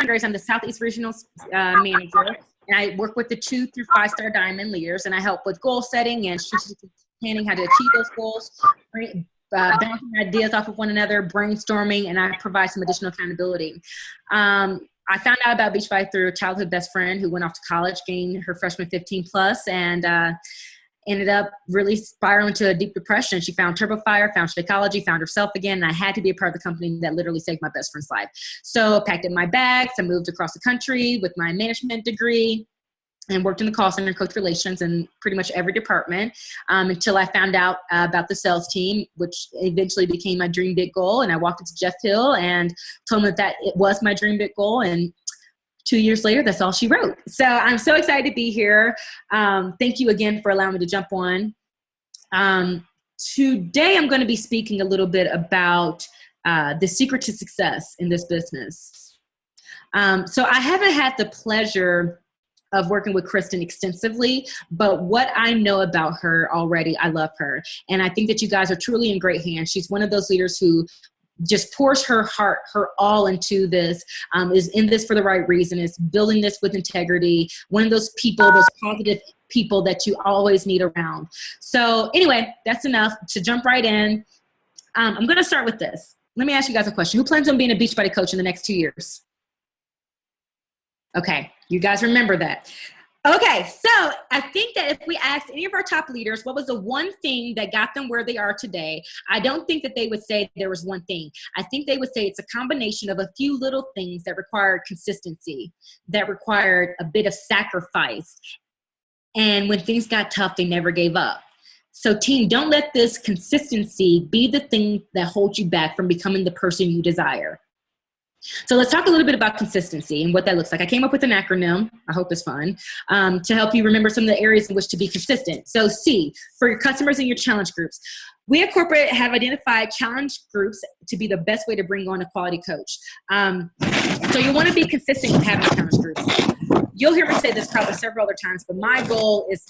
fundraiser. I'm the Southeast Regional Manager, and I work with the 2 through 5-star diamond leaders, and I help with goal setting and strategic planning, how to achieve those goals, bouncing ideas off of one another, brainstorming, and I provide some additional accountability. I found out about Beachbody through a childhood best friend who went off to college, gained her freshman 15 plus, and ended up really spiraling to a deep depression. She found TurboFire, found Shakeology, found herself again, and I had to be a part of the company that literally saved my best friend's life. So I packed up my bags, I moved across the country with my management degree, and worked in the call center, coach relations, in pretty much every department until I found out about the sales team, which eventually became my dream big goal. And I walked into Jeff Hill and told him that it was my dream big goal. And 2 years later, that's all she wrote. So I'm so excited to be here. Thank you again for allowing me to jump on. Today, I'm going to be speaking a little bit about the secret to success in this business. So I haven't had the pleasure of working with Kristen extensively, but what I know about her already, I love her. And I think that you guys are truly in great hands. She's one of those leaders who just pours her heart, her all into this, is in this for the right reason, is building this with integrity. One of those people, those positive people that you always need around. So anyway, that's enough to jump right in. I'm going to start with this. Let me ask you guys a question. Who plans on being a Beachbody coach in the next 2 years? Okay, you guys remember that. Okay, so I think that if we asked any of our top leaders what was the one thing that got them where they are today, I don't think that they would say there was one thing. I think they would say it's a combination of a few little things that required consistency, that required a bit of sacrifice. And when things got tough, they never gave up. So team, don't let this consistency be the thing that holds you back from becoming the person you desire. So let's talk a little bit about consistency and what that looks like. I came up with an acronym, I hope it's fun, to help you remember some of the areas in which to be consistent. So C, for your customers and your challenge groups. We at Corporate have identified challenge groups to be the best way to bring on a quality coach. So you want to be consistent with having challenge groups. You'll hear me say this probably several other times, but my goal is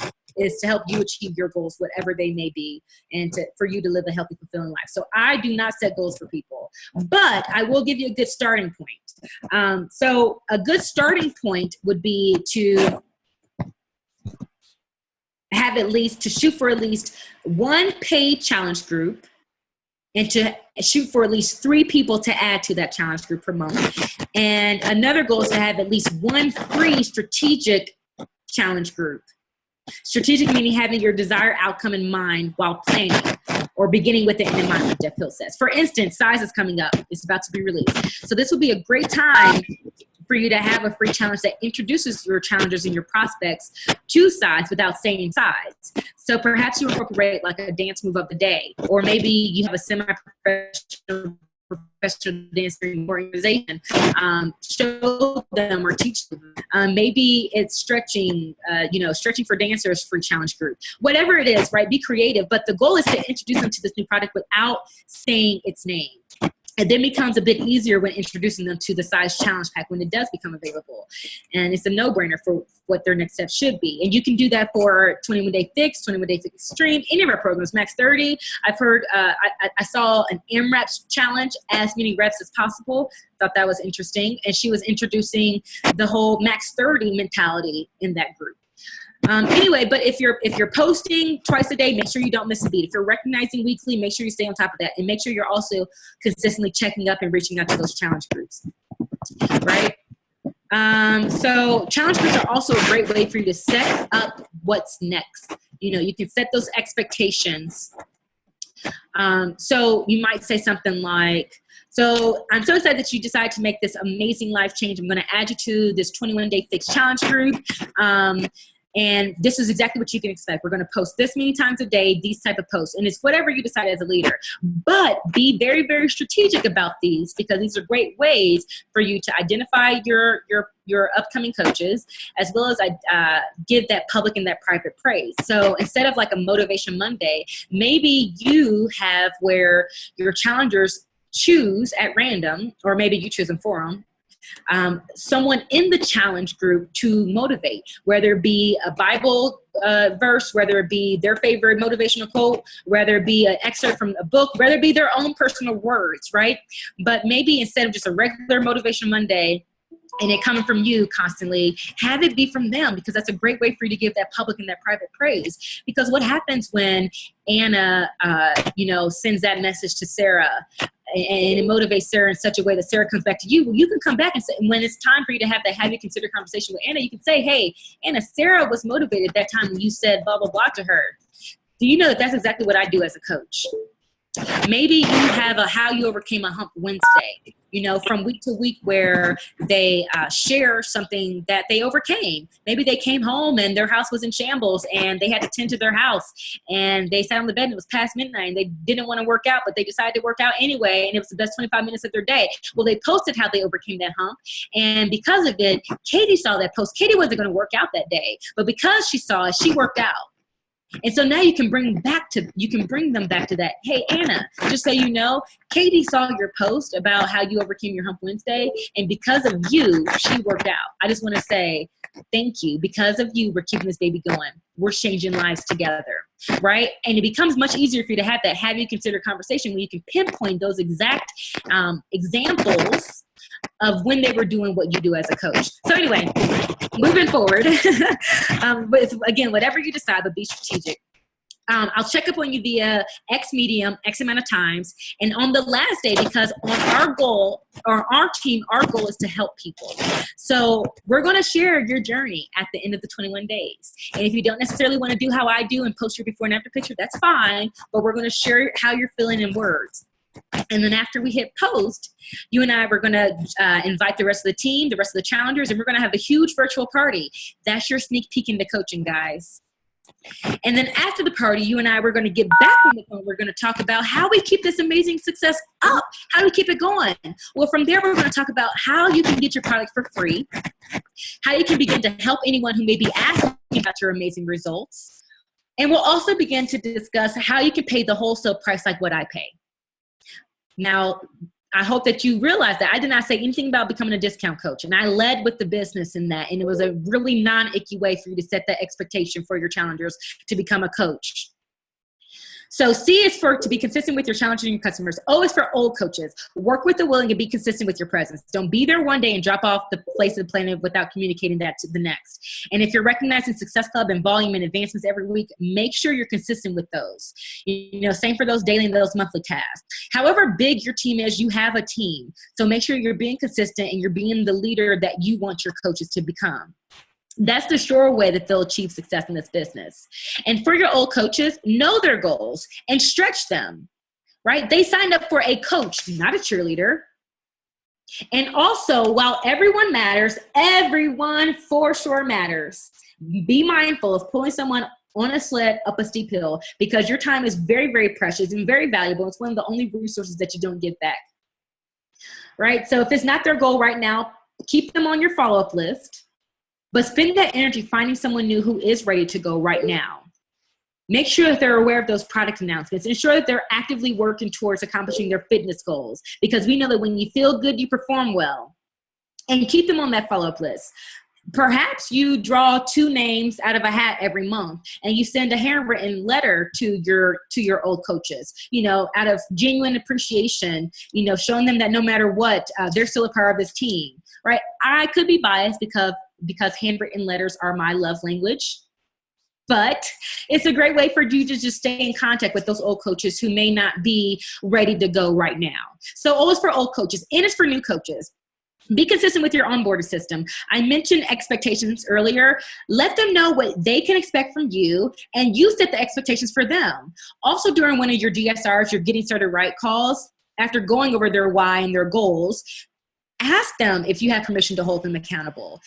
to help you achieve your goals, whatever they may be, and for you to live a healthy, fulfilling life. So I do not set goals for people, but I will give you a good starting point. So a good starting point would be to shoot for at least one paid challenge group, and to shoot for at least 3 people to add to that challenge group per month. And another goal is to have at least one free strategic challenge group. Strategic meaning having your desired outcome in mind while planning, or beginning with it in mind, like Jeff Hill says. For instance, Size is coming up. It's about to be released. So this will be a great time for you to have a free challenge that introduces your challengers and your prospects to Size without saying Size. So perhaps you incorporate like a dance move of the day, or maybe you have a semi-professional dancer organization. Show them or teach them. Maybe it's stretching, stretching for dancers free challenge group. Whatever it is, right? Be creative. But the goal is to introduce them to this new product without saying its name. It then becomes a bit easier when introducing them to the Size Challenge Pack when it does become available. And it's a no-brainer for what their next step should be. And you can do that for 21-Day Fix, 21-Day Fix Extreme, any of our programs, Max 30. I've heard, I saw an M-Reps challenge, as many reps as possible. Thought that was interesting. And she was introducing the whole Max 30 mentality in that group. Anyway, but if you're posting twice a day, make sure you don't miss a beat. If you're recognizing weekly, make sure you stay on top of that, and make sure you're also consistently checking up and reaching out to those challenge groups, right? So challenge groups are also a great way for you to set up what's next. You can set those expectations. So you might say something like, so I'm so excited that you decided to make this amazing life change. I'm going to add you to this 21-Day Fix challenge group. And this is exactly what you can expect. We're going to post this many times a day, these type of posts. And it's whatever you decide as a leader. But be very, very strategic about these, because these are great ways for you to identify your upcoming coaches, as well as give that public and that private praise. So instead of like a Motivation Monday, maybe you have where your challengers choose at random, or maybe you choose them for them, someone in the challenge group to motivate, whether it be a Bible verse, whether it be their favorite motivational quote, whether it be an excerpt from a book, whether it be their own personal words, right? But maybe instead of just a regular Motivation Monday, and it coming from you constantly, have it be from them, because that's a great way for you to give that public and that private praise. Because what happens when Anna, sends that message to Sarah, and it motivates Sarah in such a way that Sarah comes back to you? Well, you can come back and say, when it's time for you to have that have you consider conversation with Anna, you can say, hey, Anna, Sarah was motivated that time when you said blah, blah, blah to her. Do you know that that's exactly what I do as a coach? Maybe you have a how you overcame a hump Wednesday, from week to week, where they share something that they overcame. Maybe they came home and their house was in shambles and they had to tend to their house, and they sat on the bed and it was past midnight and they didn't want to work out, but they decided to work out anyway, and it was the best 25 minutes of their day. Well, they posted how they overcame that hump, and because of it, Katie saw that post. Katie wasn't going to work out that day, but because she saw it, she worked out. And so now you can bring them back to that. Hey, Anna, just so you know, Katie saw your post about how you overcame your hump Wednesday, and because of you, she worked out. I just want to say thank you. Because of you, we're keeping this baby going. We're changing lives together, right? And it becomes much easier for you to have that have you consider conversation when you can pinpoint those exact examples of when they were doing what you do as a coach. So anyway, moving forward, again, whatever you decide, but be strategic. I'll check up on you via X medium, X amount of times. And on the last day, because on our goal, or our team, our goal is to help people. So we're going to share your journey at the end of the 21 days. And if you don't necessarily want to do how I do and post your before and after picture, that's fine. But we're going to share how you're feeling in words. And then after we hit post, you and I, we're going to invite the rest of the team, the rest of the challengers, and we're going to have a huge virtual party. That's your sneak peek into coaching, guys. And then after the party, you and I, we're going to get back on the phone. We're going to talk about how we keep this amazing success up. How do we keep it going? Well, from there, we're going to talk about how you can get your product for free, how you can begin to help anyone who may be asking about your amazing results. And we'll also begin to discuss how you can pay the wholesale price like what I pay. Now, I hope that you realize that I did not say anything about becoming a discount coach, and I led with the business in that, and it was a really non-icky way for you to set that expectation for your challengers to become a coach. So C is for to be consistent with your challengers and your customers. O is for old coaches. Work with the willing and be consistent with your presence. Don't be there one day and drop off the face of the planet without communicating that to the next. And if you're recognizing Success Club and volume and advancements every week, make sure you're consistent with those. Same for those daily and those monthly tasks. However big your team is, you have a team. So make sure you're being consistent and you're being the leader that you want your coaches to become. That's the sure way that they'll achieve success in this business. And for your old coaches, know their goals and stretch them, right? They signed up for a coach, not a cheerleader. And also, while everyone matters, everyone for sure matters. Be mindful of pulling someone on a sled up a steep hill, because your time is very, very precious and very valuable. It's one of the only resources that you don't get back, right? So if it's not their goal right now, keep them on your follow-up list. But spend that energy finding someone new who is ready to go right now. Make sure that they're aware of those product announcements. Ensure that they're actively working towards accomplishing their fitness goals, because we know that when you feel good, you perform well. And keep them on that follow-up list. Perhaps you draw 2 names out of a hat every month, and you send a handwritten letter to your old coaches, out of genuine appreciation, showing them that no matter what, they're still a part of this team, right? I could be biased because handwritten letters are my love language. But it's a great way for you to just stay in contact with those old coaches who may not be ready to go right now. So O is for old coaches, N is for new coaches. Be consistent with your onboarding system. I mentioned expectations earlier. Let them know what they can expect from you, and you set the expectations for them. Also, during one of your GSRs, your Getting Started Right calls, after going over their why and their goals, ask them if you have permission to hold them accountable.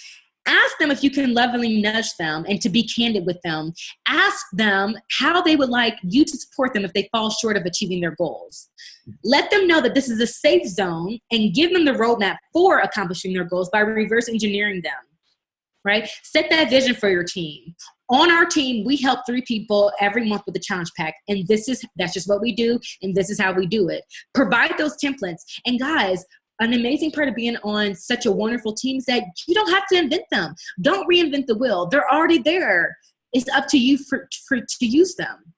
Ask them if you can lovingly nudge them and to be candid with them. Ask them how they would like you to support them if they fall short of achieving their goals. Let them know that this is a safe zone, and give them the roadmap for accomplishing their goals by reverse engineering them, right? Set that vision for your team. On our team, we help 3 people every month with the challenge pack, and that's just what we do, and this is how we do it. Provide those templates. And guys, an amazing part of being on such a wonderful team is that you don't have to invent them. Don't reinvent the wheel. They're already there. It's up to you to use them.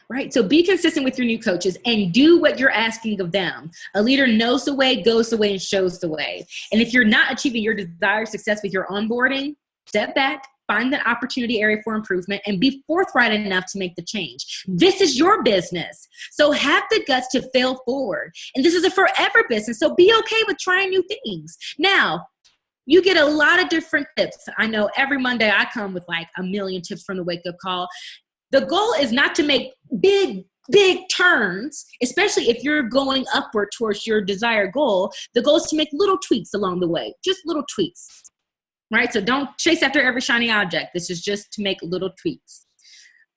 Right. So be consistent with your new coaches and do what you're asking of them. A leader knows the way, goes the way, and shows the way. And if you're not achieving your desired success with your onboarding, step back, find that opportunity area for improvement, and be forthright enough to make the change. This is your business. So have the guts to fail forward. And this is a forever business. So be okay with trying new things. Now, you get a lot of different tips. I know every Monday I come with like a million tips from the wake up call. The goal is not to make big turns, especially if you're going upward towards your desired goal. The goal is to make little tweaks along the way, just little tweaks, right? So don't chase after every shiny object. This is just to make little tweaks.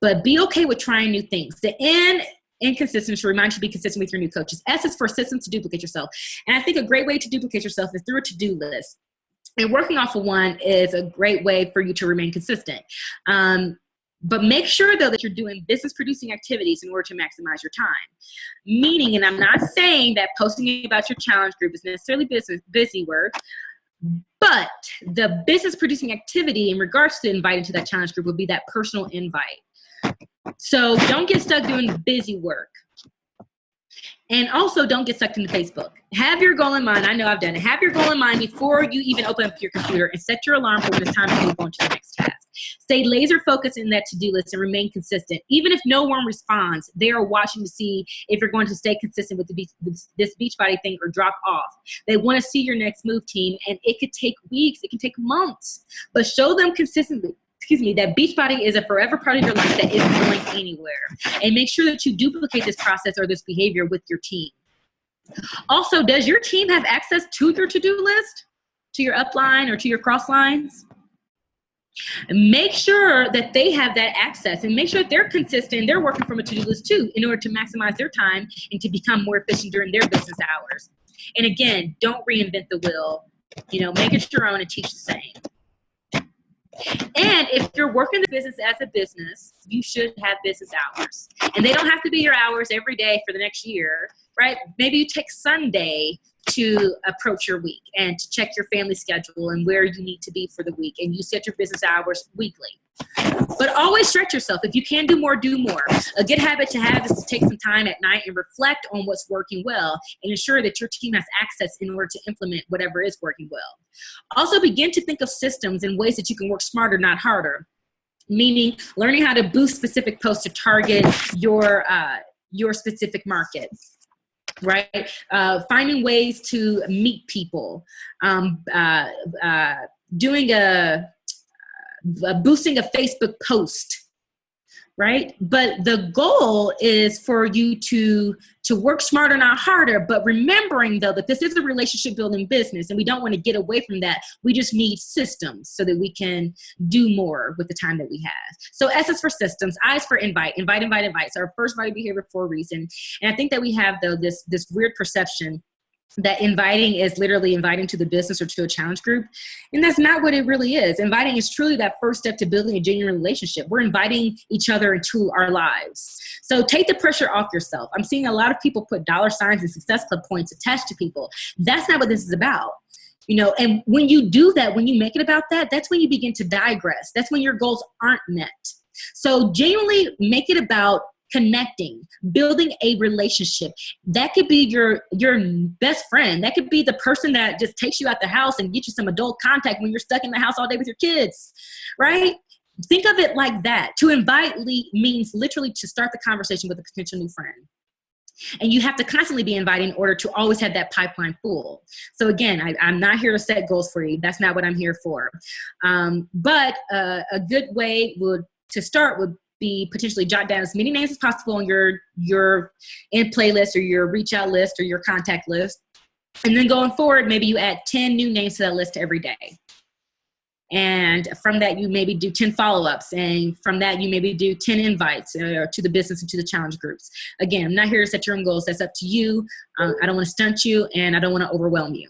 But be okay with trying new things. The N in consistency reminds you to be consistent with your new coaches. S is for systems to duplicate yourself. And I think a great way to duplicate yourself is through a to-do list. And working off of one is a great way for you to remain consistent. But make sure, though, that you're doing business-producing activities in order to maximize your time. Meaning, and I'm not saying that posting about your challenge group is necessarily busy work, but the business-producing activity in regards to inviting to that challenge group would be that personal invite. So don't get stuck doing busy work. And also, don't get sucked into Facebook. Have your goal in mind. I know I've done it. Have your goal in mind before you even open up your computer, and set your alarm for when it's time to move on to the next task. Stay laser focused in that to-do list and remain consistent. Even if no one responds, they are watching to see if you're going to stay consistent with this Beachbody thing or drop off. They want to see your next move, team, and it could take weeks. It can take months. But show them consistently. That Beachbody is a forever part of your life that isn't going anywhere. And make sure that you duplicate this process or this behavior with your team. Also, does your team have access to your to-do list, to your upline or to your cross lines? Make sure that they have that access, and make sure that they're consistent. They're working from a to-do list too in order to maximize their time and to become more efficient during their business hours. And again, don't reinvent the wheel. Make it your own and teach the same. And if you're working the business as a business, you should have business hours. And they don't have to be your hours every day for the next year, right? Maybe you take Sunday to approach your week and to check your family schedule and where you need to be for the week. And you set your business hours weekly. But always stretch yourself. If you can do more, do more. A good habit to have is to take some time at night and reflect on what's working well and ensure that your team has access in order to implement whatever is working well. Also, begin to think of systems and ways that you can work smarter, not harder. Meaning learning how to boost specific posts to target your specific market. Right? Finding ways to meet people. Boosting a Facebook post, right? But the goal is for you to work smarter, not harder, but remembering, though, that this is a relationship building business and we don't want to get away from that. We just need systems so that we can do more with the time that we have. So S is for systems, I is for invite. So our first body behavior for a reason. And I think that we have, though, this weird perception that inviting is literally inviting to the business or to a challenge group. And that's not what it really is. Inviting is truly that first step to building a genuine relationship. We're inviting each other into our lives. So take the pressure off yourself. I'm seeing a lot of people put dollar signs and success club points attached to people. That's not what this is about. And when you do that, when you make it about that, that's when you begin to digress. That's when your goals aren't met. So genuinely make it about connecting, building a relationship. That could be your best friend. That could be the person that just takes you out the house and gets you some adult contact when you're stuck in the house all day with your kids, right? Think of it like that. To invite means literally to start the conversation with a potential new friend. And you have to constantly be inviting in order to always have that pipeline full. So again, I'm not here to set goals for you. That's not what I'm here for. But a good way to start would be potentially jot down as many names as possible on your in playlist or your reach out list or your contact list. And then going forward, maybe you add 10 new names to that list every day. And from that, you maybe do 10 follow-ups. And from that, you maybe do 10 invites to the business and to the challenge groups. Again, I'm not here to set your own goals. That's up to you. I don't want to stunt you, and I don't want to overwhelm you.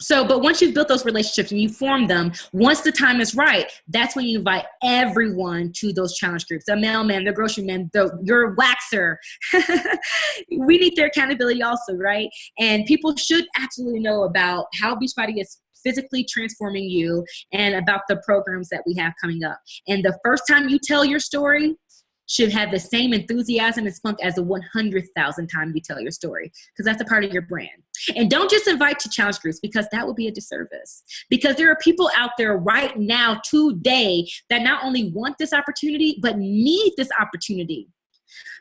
So, but once you've built those relationships and you form them, once the time is right, that's when you invite everyone to those challenge groups. The mailman, the grocery man, your waxer. We need their accountability also, right? And people should absolutely know about how Beachbody is physically transforming you and about the programs that we have coming up. And the first time you tell your story, should have the same enthusiasm and spunk as the 100,000th time you tell your story, because that's a part of your brand. And don't just invite to challenge groups, because that would be a disservice. Because there are people out there right now today that not only want this opportunity, but need this opportunity.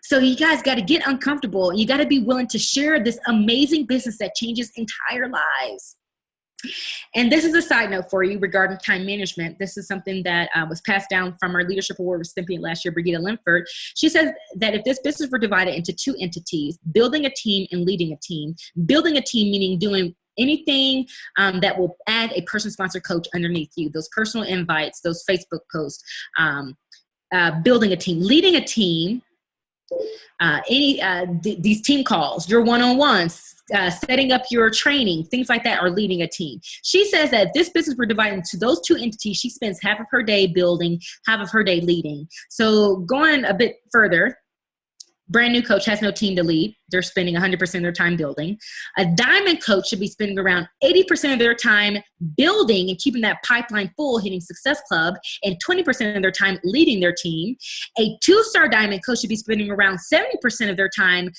So you guys got to get uncomfortable. You got to be willing to share this amazing business that changes entire lives. And this is a side note for you regarding time management. This is something that was passed down from our Leadership Award recipient last year, Brigida Linford. She says that if this business were divided into two entities, building a team and leading a team, building a team meaning doing anything that will add a person-sponsored coach underneath you, those personal invites, those Facebook posts, building a team, leading a team, these team calls, your one-on-ones, setting up your training, things like that, are leading a team. She says that if this business were divided into those two entities, she spends half of her day building, half of her day leading. So going a bit further, brand new coach has no team to lead. They're spending 100% of their time building. A diamond coach should be spending around 80% of their time building and keeping that pipeline full, hitting Success Club, and 20% of their time leading their team. A 2-star diamond coach should be spending around 70% of their time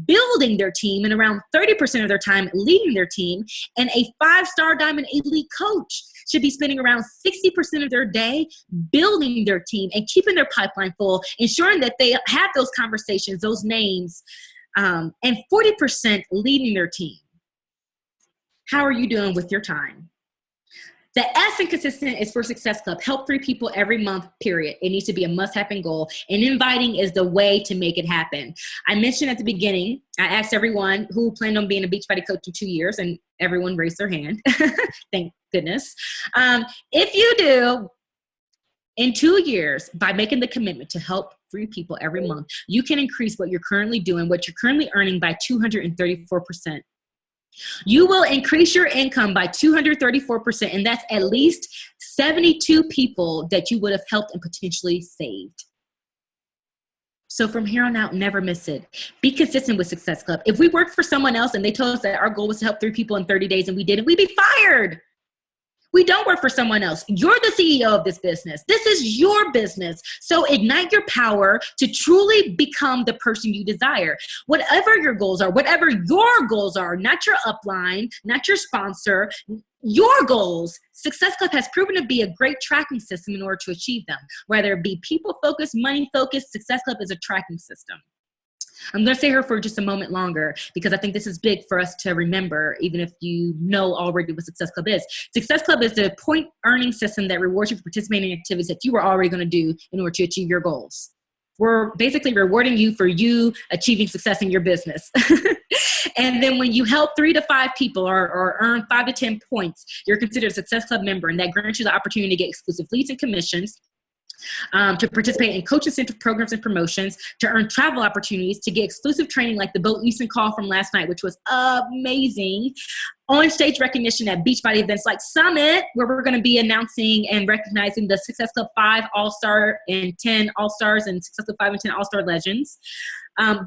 building their team and around 30% of their time leading their team. And a 5-star diamond elite coach should be spending around 60% of their day building their team and keeping their pipeline full, ensuring that they have those conversations, those names, and 40% leading their team. How are you doing with your time? The S in consistent is for Success Club. Help 3 people every month, period. It needs to be a must-happen goal, and inviting is the way to make it happen. I mentioned at the beginning, I asked everyone who planned on being a Beachbody coach in 2 years, and everyone raised their hand. Thank goodness. If you do, in 2 years, by making the commitment to help 3 people every month, you can increase what you're currently doing, what you're currently earning, by 234%. You will increase your income by 234%, and that's at least 72 people that you would have helped and potentially saved. So from here on out, never miss it. Be consistent with Success Club. If we worked for someone else and they told us that our goal was to help 3 people in 30 days and we didn't, we'd be fired. We don't work for someone else. You're the CEO of this business. This is your business. So ignite your power to truly become the person you desire. Whatever your goals are, not your upline, not your sponsor, your goals. Success Club has proven to be a great tracking system in order to achieve them. Whether it be people-focused, money-focused, Success Club is a tracking system. I'm going to stay here for just a moment longer because I think this is big for us to remember, even if you know already what Success Club is. Success Club is the point earning system that rewards you for participating in activities that you were already going to do in order to achieve your goals. We're basically rewarding you for you achieving success in your business. And then when you help 3 to 5 people or earn 5 to 10 points, you're considered a Success Club member, and that grants you the opportunity to get exclusive leads and commissions, to participate in coach incentive programs and promotions, to earn travel opportunities, to get exclusive training like the Bill Easton call from last night, which was amazing, on stage recognition at Beachbody events like Summit, where we're going to be announcing and recognizing the Success Club 5 All-Star and 10 All-Stars and Success Club 5 and 10 All-Star legends.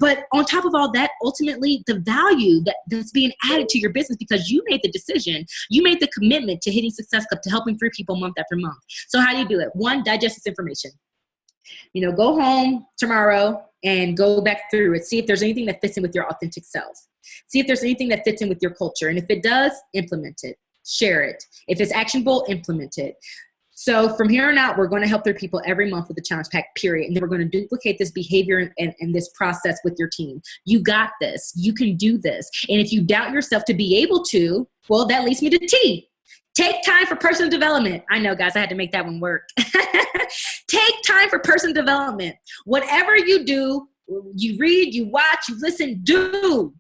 But on top of all that, ultimately the value that's being added to your business because you made the decision, you made the commitment to hitting Success Club, to helping 3 people month after month. So how do you do it? 1, digest this information. Go home tomorrow and go back through it. See if there's anything that fits in with your authentic self. See if there's anything that fits in with your culture. And if it does, implement it. Share it. If it's actionable, implement it. So from here on out, we're going to help 3 people every month with the challenge pack, period. And then we're going to duplicate this behavior and this process with your team. You got this. You can do this. And if you doubt yourself to be able to, well, that leads me to T. Take time for personal development. I know, guys, I had to make that one work. Take time for personal development. Whatever you do, you read, you watch, you listen, do.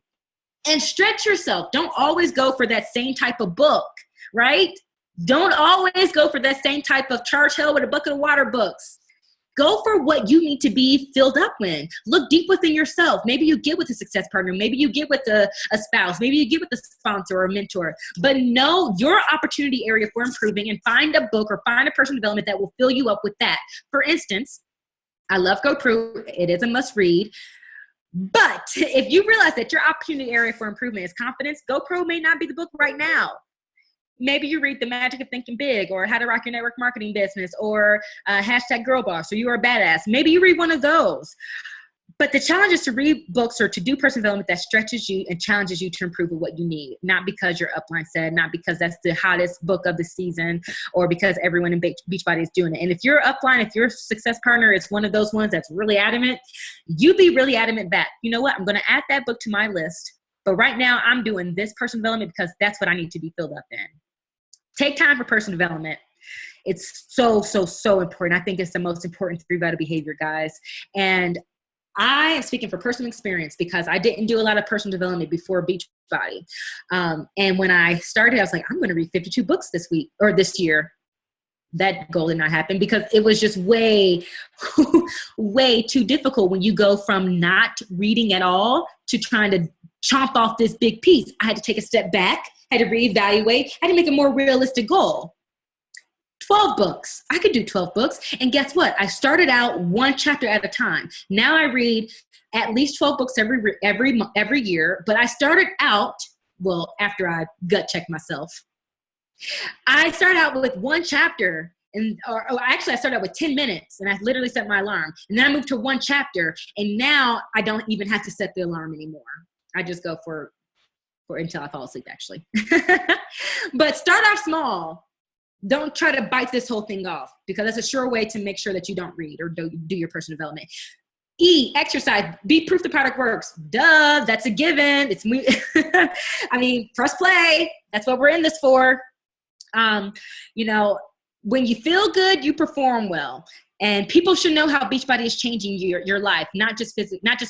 And stretch yourself. Don't always go for that same type of book, right? Don't always go for that same type of charge hell with a bucket of water books. Go for what you need to be filled up with. Look deep within yourself. Maybe you get with a success partner. Maybe you get with a spouse. Maybe you get with a sponsor or a mentor. But know your opportunity area for improving and find a book or find a personal development that will fill you up with that. For instance, I love GoPro. It is a must read. But if you realize that your opportunity area for improvement is confidence, GoPro may not be the book right now. maybe you read The Magic of Thinking Big, or How to Rock Your Network Marketing Business, or hashtag Girl Boss, or You Are a Badass. Maybe you read one of those. But the challenge is to read books or to do personal development that stretches you and challenges you to improve what you need. Not because your upline said, not because that's the hottest book of the season, or because everyone in Beachbody is doing it. And if your upline, if your success partner is one of those ones that's really adamant, you be really adamant back. You know what? I'm going to add that book to my list. But right now I'm doing this personal development because that's what I need to be filled up in. Take time for personal development. It's so, so, so important. I think it's the most important 3 vital behavior, guys. And I am speaking for personal experience because I didn't do a lot of personal development before Beachbody. And when I started, I was like, I'm going to read 52 books this week or this year. That goal did not happen because it was just way, way too difficult when you go from not reading at all to trying to chomp off this big piece. I had to take a step back, had to reevaluate, I had to make a more realistic goal. 12 books. I could do 12 books. And guess what? I started out 1 chapter at a time. Now I read at least 12 books every year. But I started out, well, after I gut checked myself, I started out with 1 chapter. Actually, I started out with 10 minutes, and I literally set my alarm. And then I moved to 1 chapter. And now I don't even have to set the alarm anymore. I just go for until I fall asleep, actually. But start off small. Don't try to bite this whole thing off, because that's a sure way to make sure that you don't read or do your personal development. E, exercise. Be proof the product works. Duh, that's a given. It's I mean, press play. That's what we're in this for. You know, when you feel good, you perform well. And people should know how Beachbody is changing your life, not just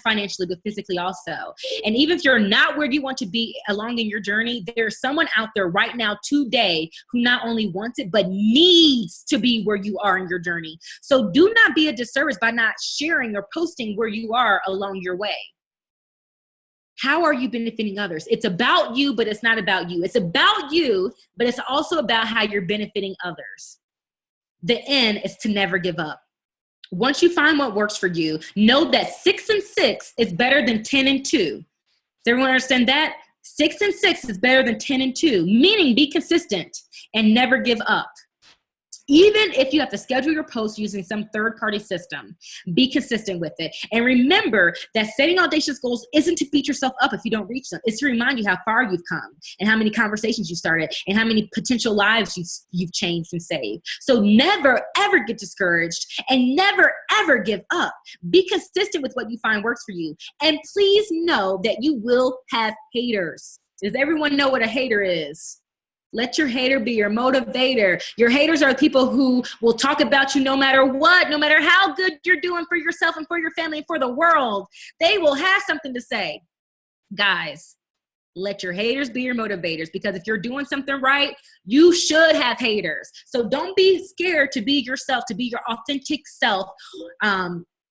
financially, but physically also. And even if you're not where you want to be along in your journey, there's someone out there right now today who not only wants it, but needs to be where you are in your journey. So do not be a disservice by not sharing or posting where you are along your way. How are you benefiting others? It's about you, but it's not about you. It's about you, but it's also about how you're benefiting others. The end is to never give up. Once you find what works for you, know that 6 and 6 is better than 10 and 2. Does everyone understand that? 6 and 6 is better than 10 and 2, meaning be consistent and never give up. Even if you have to schedule your posts using some third-party system, be consistent with it. And remember that setting audacious goals isn't to beat yourself up if you don't reach them. It's to remind you how far you've come and how many conversations you started and how many potential lives you've changed and saved. So never, ever get discouraged and never, ever give up. Be consistent with what you find works for you. And please know that you will have haters. Does everyone know what a hater is? Let your hater be your motivator. Your haters are the people who will talk about you no matter what, no matter how good you're doing for yourself and for your family and for the world. They will have something to say. Guys, let your haters be your motivators, because if you're doing something right, you should have haters. So don't be scared to be yourself, to be your authentic self,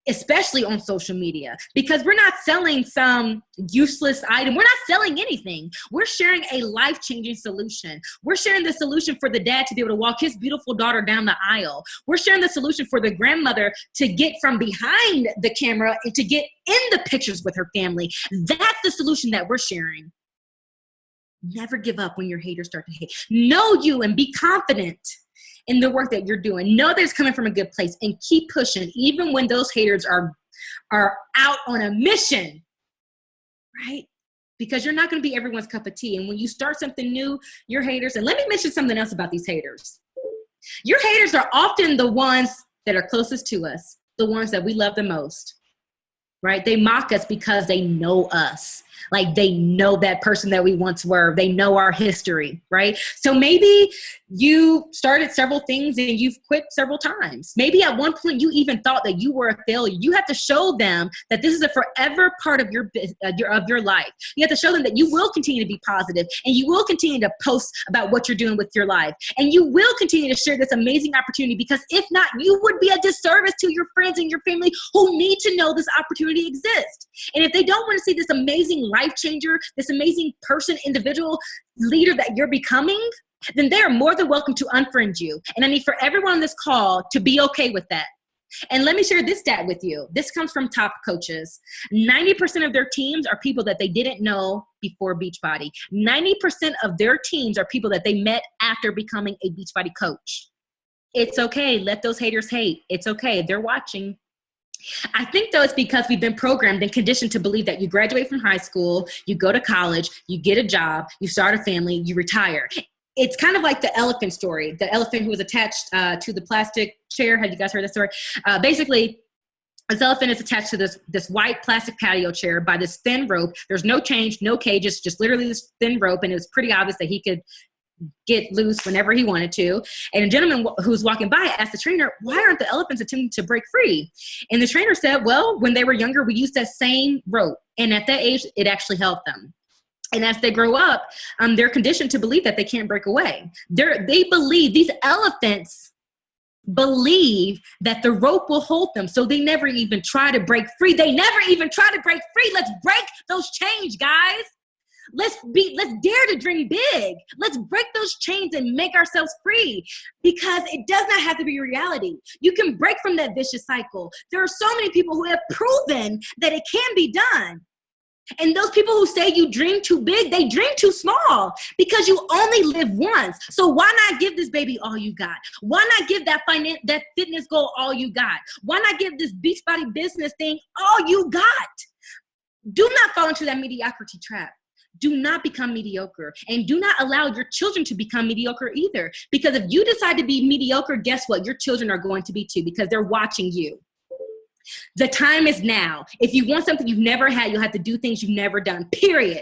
especially on social media, because we're not selling some useless item. We're not selling anything. We're sharing a life-changing solution. We're sharing the solution for the dad to be able to walk his beautiful daughter down the aisle. We're sharing the solution for the grandmother to get from behind the camera and to get in the pictures with her family. That's the solution that we're sharing. Never give up when your haters start to hate. Know you and be confident in the work that you're doing. Know that it's coming from a good place and keep pushing, even when those haters are out on a mission, right? Because you're not going to be everyone's cup of tea. And when you start something new, your haters, and let me mention something else about these haters. Your haters are often the ones that are closest to us, the ones that we love the most, right? They mock us because they know us. Like they know that person that we once were. They know our history, right? So maybe you started several things and you've quit several times. Maybe at one point you even thought that you were a failure. You have to show them that this is a forever part of your life. You have to show them that you will continue to be positive and you will continue to post about what you're doing with your life. And you will continue to share this amazing opportunity, because if not, you would be a disservice to your friends and your family who need to know this opportunity exists. And if they don't want to see this amazing life changer, this amazing person, individual, leader that you're becoming, then they are more than welcome to unfriend you. And I need for everyone on this call to be okay with that. And let me share this stat with you. This comes from top coaches. 90% of their teams are people that they didn't know before Beachbody. 90% of their teams are people that they met after becoming a Beachbody coach. It's okay. Let those haters hate. It's okay. They're watching. I think though it's because we've been programmed and conditioned to believe that you graduate from high school, you go to college, you get a job, you start a family, you retire. It's kind of like the elephant story. The elephant who was attached to the plastic chair. Have you guys heard that story? Basically, this elephant is attached to this white plastic patio chair by this thin rope. There's no change, no cages, just literally this thin rope. And it was pretty obvious that he could get loose whenever he wanted to. And a gentleman who's walking by asked the trainer, why aren't the elephants attempting to break free? And the trainer said, well, when they were younger, we used that same rope. And at that age, it actually helped them. And as they grow up, they're conditioned to believe that they can't break away. They believe, these elephants believe that the rope will hold them. So they never even try to break free. They never even try to break free. Let's break those chains, guys. Let's dare to dream big. Let's break those chains and make ourselves free, because it does not have to be reality. You can break from that vicious cycle. There are so many people who have proven that it can be done. And those people who say you dream too big, they dream too small, because you only live once. So why not give this baby all you got? Why not give that fitness goal all you got? Why not give this Beachbody business thing all you got? Do not fall into that mediocrity trap. Do not become mediocre, and do not allow your children to become mediocre either. Because if you decide to be mediocre, guess what? Your children are going to be too, because they're watching you. The time is now. If you want something you've never had, you'll have to do things you've never done, period.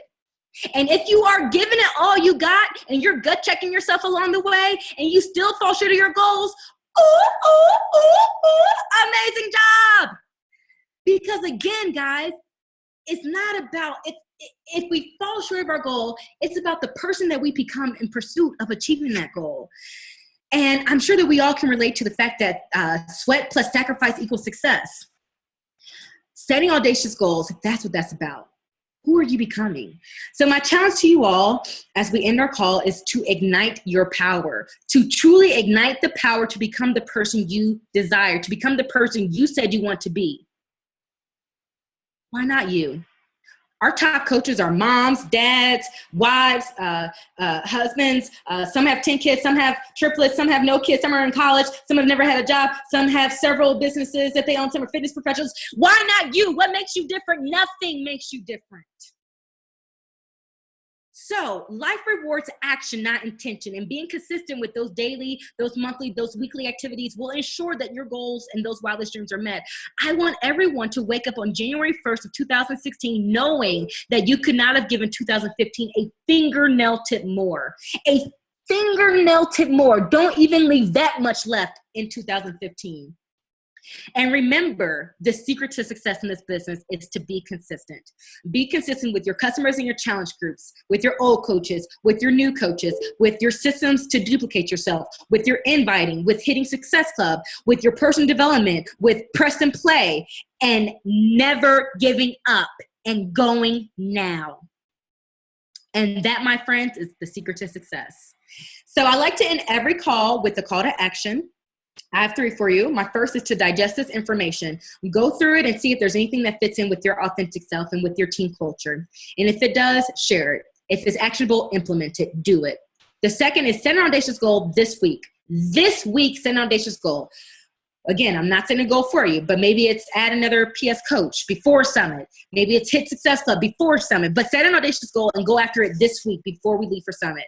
And if you are giving it all you got and you're gut checking yourself along the way and you still fall short of your goals, amazing job. Because again, guys, it's not about, if we fall short of our goal, it's about the person that we become in pursuit of achieving that goal. And I'm sure that we all can relate to the fact that sweat plus sacrifice equals success. Setting audacious goals, if that's what that's about. Who are you becoming? So my challenge to you all as we end our call is to ignite your power, to truly ignite the power to become the person you desire, to become the person you said you want to be. Why not you? Our top coaches are moms, dads, wives, husbands. Some have 10 kids, some have triplets, some have no kids, some are in college, some have never had a job, some have several businesses that they own, some are fitness professionals. Why not you? What makes you different? Nothing makes you different. So life rewards action, not intention, and being consistent with those daily, those monthly, those weekly activities will ensure that your goals and those wildest dreams are met. I want everyone to wake up on January 1st of 2016 knowing that you could not have given 2015 a fingernail tip more. A fingernail tip more. Don't even leave that much left in 2015. And remember, the secret to success in this business is to be consistent. Be consistent with your customers and your challenge groups, with your old coaches, with your new coaches, with your systems to duplicate yourself, with your inviting, with hitting Success Club, with your personal development, with press and play, and never giving up and going now. And that, my friends, is the secret to success. So I like to end every call with a call to action. I have 3 for you. My first is to digest this information. Go through it and see if there's anything that fits in with your authentic self and with your team culture. And if it does, share it. If it's actionable, implement it. Do it. The second is set an audacious goal this week. This week, set an audacious goal. Again, I'm not setting a goal for you, but maybe it's add another PS coach before summit. Maybe it's hit Success Club before summit. But set an audacious goal and go after it this week before we leave for summit.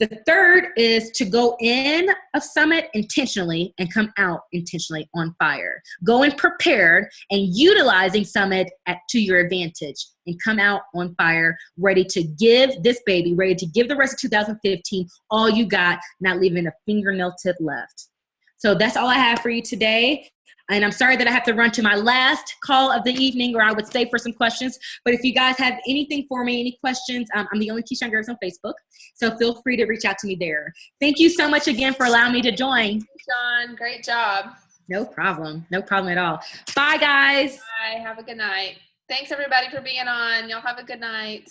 The third is to go in a summit intentionally and come out intentionally on fire. Go in prepared and utilizing summit to your advantage and come out on fire, ready to give this baby, ready to give the rest of 2015 all you got, not leaving a fingernail tip left. So that's all I have for you today. And I'm sorry that I have to run to my last call of the evening, or I would stay for some questions. But if you guys have anything for me, any questions, I'm the only Keichan Girls on Facebook. So feel free to reach out to me there. Thank you so much again for allowing me to join. John, great job. No problem. No problem at all. Bye, guys. Bye. Have a good night. Thanks, everybody, for being on. Y'all have a good night.